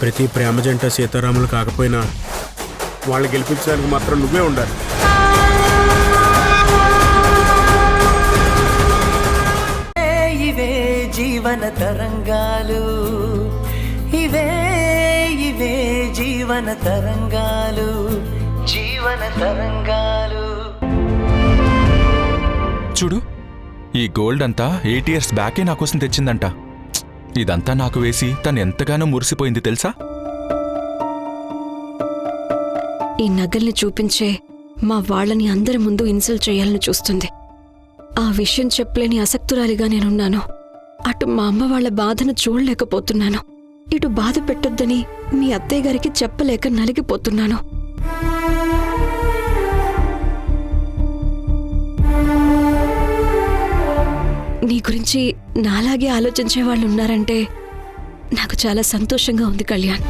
ప్రతి ప్రేమ జంట సీతారాములు కాకపోయినా వాళ్ళు గెలిపించడానికి మాత్రం నువ్వే ఉండాలి. ఇవే జీవన తరంగాలు, ఇవే ఇవే జీవన తరంగాలు, జీవన తరంగాలు. చూడు, ఈ గోల్డ్ అంతా 8 years బ్యాకే నా కోసం తెచ్చిందంట. ఇదంతా నాకు వేసి తను ఎంతగానో మురిసిపోయింది తెలుసా? ఈ నగల్ని చూపించే మా వాళ్ళని అందరి ముందు ఇన్సల్ట్ చేయాలని చూస్తుంది. ఆ విషయం చెప్పలేని అసక్తురాలిగా నేనున్నాను. అటు మా అమ్మ వాళ్ళ బాధను చూడలేకపోతున్నాను, ఇటు బాధ పెట్టొద్దని మీ అత్తయ్య గారికి చెప్పలేక నలిగిపోతున్నాను. నీ గురించి నాలాగే ఆలోచించే వాళ్ళు ఉన్నారంటే నాకు చాలా సంతోషంగా ఉంది కళ్యాణ్.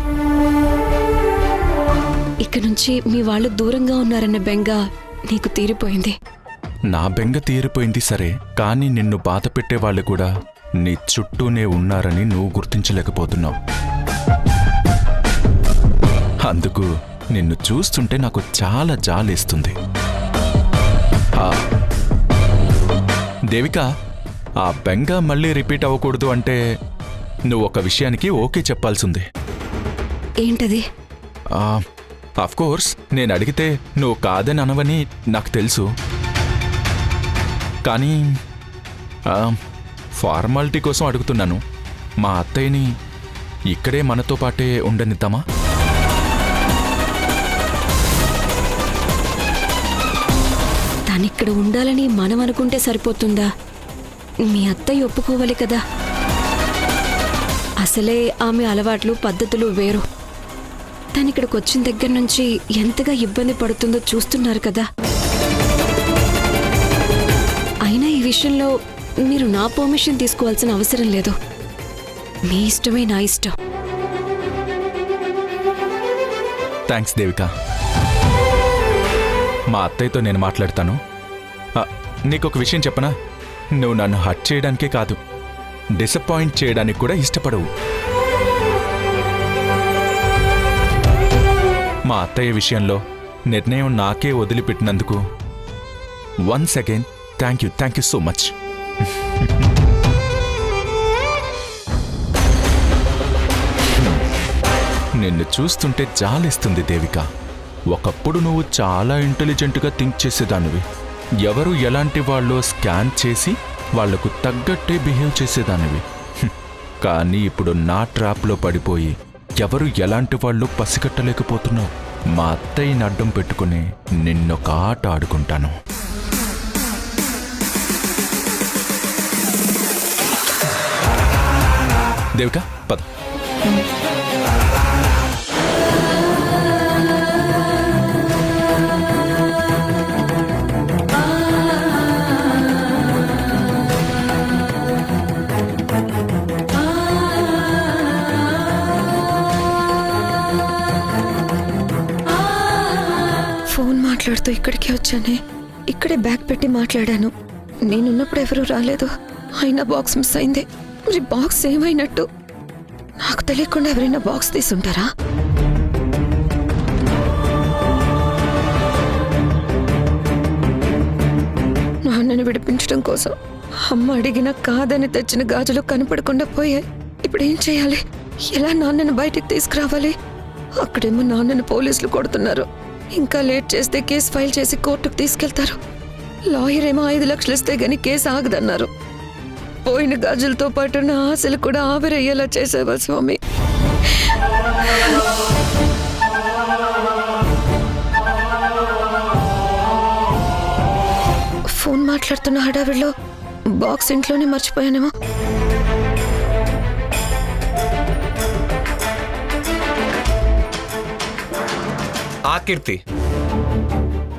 ఇక నుంచి మీ వాళ్ళు దూరంగా ఉన్నారన్న బెంగ నీకు తీరిపోయింది. నా బెంగ తీరిపోయింది సరే, కానీ నిన్ను బాధ పెట్టేవాళ్ళు కూడా నీ చుట్టూనే ఉన్నారని నువ్వు గుర్తించలేకపోతున్నావు. అందుకు నిన్ను చూస్తుంటే నాకు చాలా జాలేస్తుంది. దేవిక, ఆ బెంగ మళ్ళీ రిపీట్ అవ్వకూడదు అంటే నువ్వు ఒక విషయానికి ఓకే చెప్పాల్సింది. ఏంటది? కోర్స్ నేను అడిగితే నువ్వు కాదని అనవని నాకు తెలుసు. కానీ ఫార్మాలిటీ కోసం అడుగుతున్నాను. మా అత్తయ్యని ఇక్కడే మనతో పాటే ఉండనిద్దామా? తనిక్కడ ఉండాలని మనం అనుకుంటే సరిపోతుందా? మీ అత్తయ్య ఒప్పుకోవాలి కదా. అసలే ఆమె అలవాట్లు పద్ధతులు వేరు. తనిక్కడికి వచ్చిన దగ్గర నుంచి ఎంతగా ఇబ్బంది పడుతుందో చూస్తున్నారు కదా. అయినా ఈ విషయంలో మీరు నా పర్మిషన్ తీసుకోవాల్సిన అవసరం లేదు. మీ ఇష్టమే నా ఇష్టం. థ్యాంక్స్ దేవిక. మా అత్తయ్యతో నేను మాట్లాడతాను. నీకొక విషయం చెప్పనా? నువ్వు నన్ను హర్ట్ చేయడానికే కాదు, డిసప్పాయింట్ చేయడానికి కూడా ఇష్టపడవు. మా అత్తయ్య విషయంలో నిర్ణయం నాకే వదిలిపెట్టినందుకు once again thank you so much. నిన్ను చూస్తుంటే జాలేస్తుంది దేవిక. ఒకప్పుడు నువ్వు చాలా ఇంటెలిజెంట్గా థింక్ చేసేదానివి. ఎవరు ఎలాంటి వాళ్ళో స్కాన్ చేసి వాళ్లకు తగ్గట్టే బిహేవ్ చేసేదానివి. కానీ ఇప్పుడు నా ట్రాప్లో పడిపోయి ఎవరు ఎలాంటి వాళ్ళు పసిగట్టలేకపోతున్నావు. మా అత్తయ్యని అడ్డం పెట్టుకుని నిన్నొక ఆట ఆడుకుంటాను. దేవిక పద. ఫోన్ మాట్లాడుతూ ఇక్కడికే వచ్చానే. ఇక్కడే బ్యాగ్ పెట్టి మాట్లాడాను. నేనున్నప్పుడు ఎవరూ రాలేదు. అయినా బాక్స్ మిస్ అయింది. మరి బాక్స్ ఏమైనట్టు? నాకు తెలియకుండా ఎవరైనా బాక్స్ తీసుంటారా? నాన్నని విడిపించడం కోసం అమ్మ అడిగిన కాదని తెచ్చిన గాజులు కనపడకుండా పోయాయి. ఇప్పుడు ఏం చేయాలి? ఎలా నాన్నని బయటికి తీసుకురావాలి? అక్కడేమో నాన్నని పోలీసులు కొడుతున్నారు. ఇంకా లేట్ చేస్తే కేసు ఫైల్ చేసి కోర్టుకు తీసుకెళ్తారు. లాయర్ ఏమో 5 లక్షలు ఇస్తే గానీ కేసు ఆగదన్నారు. పోయిన గాజులతో పాటు నా ఆశలు కూడా ఆవిరయ్యేలా చేసేవా స్వామి? ఫోన్ మాట్లాడుతున్న హడావిడిలో బాక్స్ ఇంట్లోనే మర్చిపోయానేమో. కీర్తి,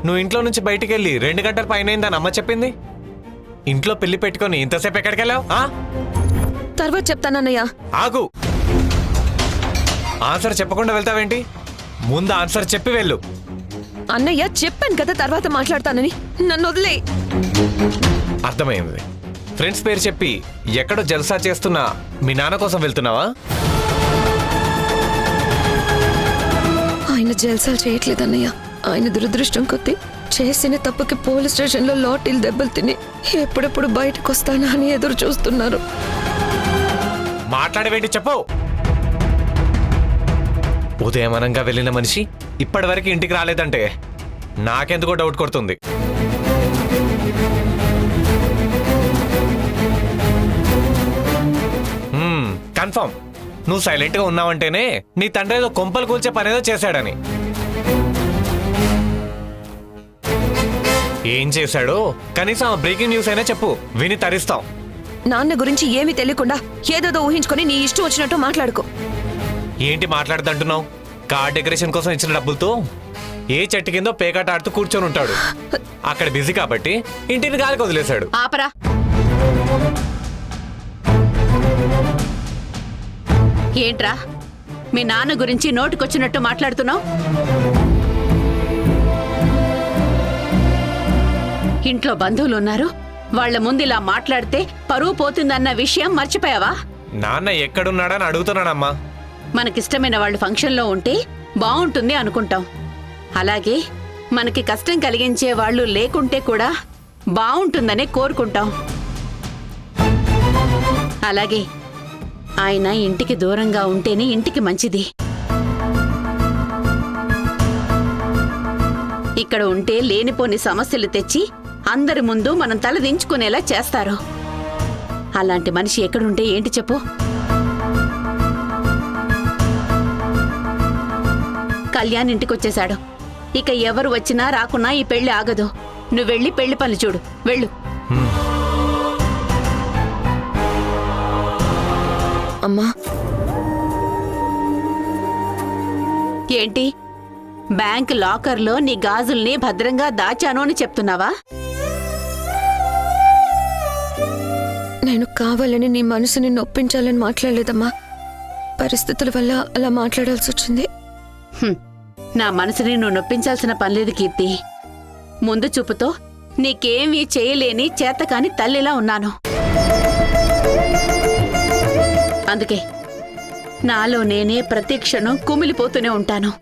నువ్వు ఇంట్లో నుంచి బయటికి వెళ్ళి 2 గంటల పైన అయిందని అమ్మ చెప్పింది. ఇంట్లో పెళ్లి పెట్టుకొని ఇంతసేపు ఎక్కడికి వెళ్ళావు? తర్వాత చెప్తానన్నయ్య. ఆగు. ఆన్సర్ చెప్పకుండా వెళ్తావేంటి? ముందు ఆన్సర్ చెప్పి వెళ్ళు. అన్నయ్య చెప్పాను కదా తర్వాత మాట్లాడతానని. నన్ను వదిలే. అర్థమైంది. ఫ్రెండ్స్ పేరు చెప్పి ఎక్కడో జల్సా చేస్తున్నా మీ నాన్న కోసం వెళ్తున్నావా? జల్సాలు చేయట్లేదన్నయ్య. ఆయన దురదృష్టం కొద్దీ చేసిన తప్పుకి పోలీస్ స్టేషన్లో లాఠీలు దెబ్బలు తిని ఎప్పుడెప్పుడు బయటకు వస్తానా అని ఎదురు చూస్తున్నారు. మాట్లాడవేంటి చెప్పు. ఉదయమనంగా వెళ్ళిన మనిషి ఇప్పటివరకు ఇంటికి రాలేదంటే నాకెందుకో డౌట్ కొడుతుంది. కన్ఫర్మ్ నువ్వు సైలెంట్ గా ఉన్నావంటేనే నీ తండ్రి ఏదో కొంపలు కూల్చే పనేదో చేశాడని. ఏం చేశాడో కనీసం ఆ బ్రేకింగ్ న్యూస్ అయినా చెప్పు, విని తరిస్తాం. నాన్న గురించి ఏమీ తెలియకుండా ఏదోదో ఊహించుకొని నీ ఇష్టం వచ్చినట్టు మాట్లాడుకో. ఏంటి మాట్లాడదంటున్నావు? కార్ డెకరేషన్ కోసం ఇచ్చిన డబ్బులతో ఏ చెట్టు కిందో పేకాట ఆడుతూ కూర్చొని ఉంటాడు. అక్కడ బిజీ కాబట్టి ఇంటిని గాలికి వదిలేశాడు. ఆపరా. ఏంట్రా మీ నాన్న గురించి నోటికొచ్చినట్టు మాట్లాడుతున్నావు? ఇంట్లో బంధువులు ఉన్నారు, వాళ్ల ముందు ఇలా మాట్లాడితే పరువు పోతుందన్న విషయం మర్చిపోయావా? నాన్న ఎక్కడున్నాడని అడుగుతున్నానమ్మా. మనకిష్టమైన వాళ్ళు ఫంక్షన్లో ఉంటే బావుంటుంది అనుకుంటాం. అలాగే మనకి కష్టం కలిగించే వాళ్ళు లేకుంటే కూడా బావుంటుందనే కోరుకుంటాం. అలాగే ఆయన ఇంటికి దూరంగా ఉంటేనే ఇంటికి మంచిది. ఇక్కడ ఉంటే లేనిపోని సమస్యలు తెచ్చి అందరి ముందు మనం తల దించుకునేలా చేస్తారు. అలాంటి మనిషి ఎక్కడుంటే ఏంటి చెప్పు? కళ్యాణ్ ఇంటికొచ్చేశాడు. ఇక ఎవరు వచ్చినా రాకున్నా ఈ పెళ్లి ఆగదు. నువ్వు వెళ్ళి పెళ్లి పనులు చూడు, వెళ్ళు. అమ్మా, ఏంటి బ్యాంక్ లాకర్లో నీ గాజుల్ని భద్రంగా దాచాను అని చెప్తున్నావా? నేను కావాలని నీ మనసుని నొప్పించాలని మాట్లాడలేదమ్మా. పరిస్థితుల వల్ల అలా మాట్లాడాల్సి వచ్చింది. నా మనసుని నువ్వు నొప్పించాల్సిన పనిలేదు కీర్తి. ముందు చూపుతో నీకేమీ చేయలేని చేతకాని తల్లిలా ఉన్నాను. అందుకే నాలో నేనే ప్రతి క్షణం కుమిలిపోతూనే ఉంటాను.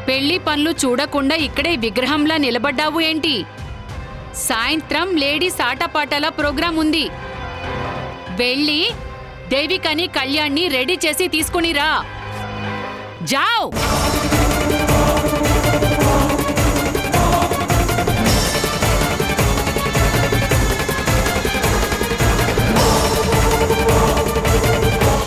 పెళ్లి పనులు చూడకుండా ఇక్కడే విగ్రహంలా నిలబడ్డావు ఏంటి? సాయంత్రం లేడీస్ ఆటపాటల ప్రోగ్రాం ఉంది. వెళ్ళి దేవికని కళ్యాణ్ని రెడీ చేసి తీసుకునిరా. జావ్.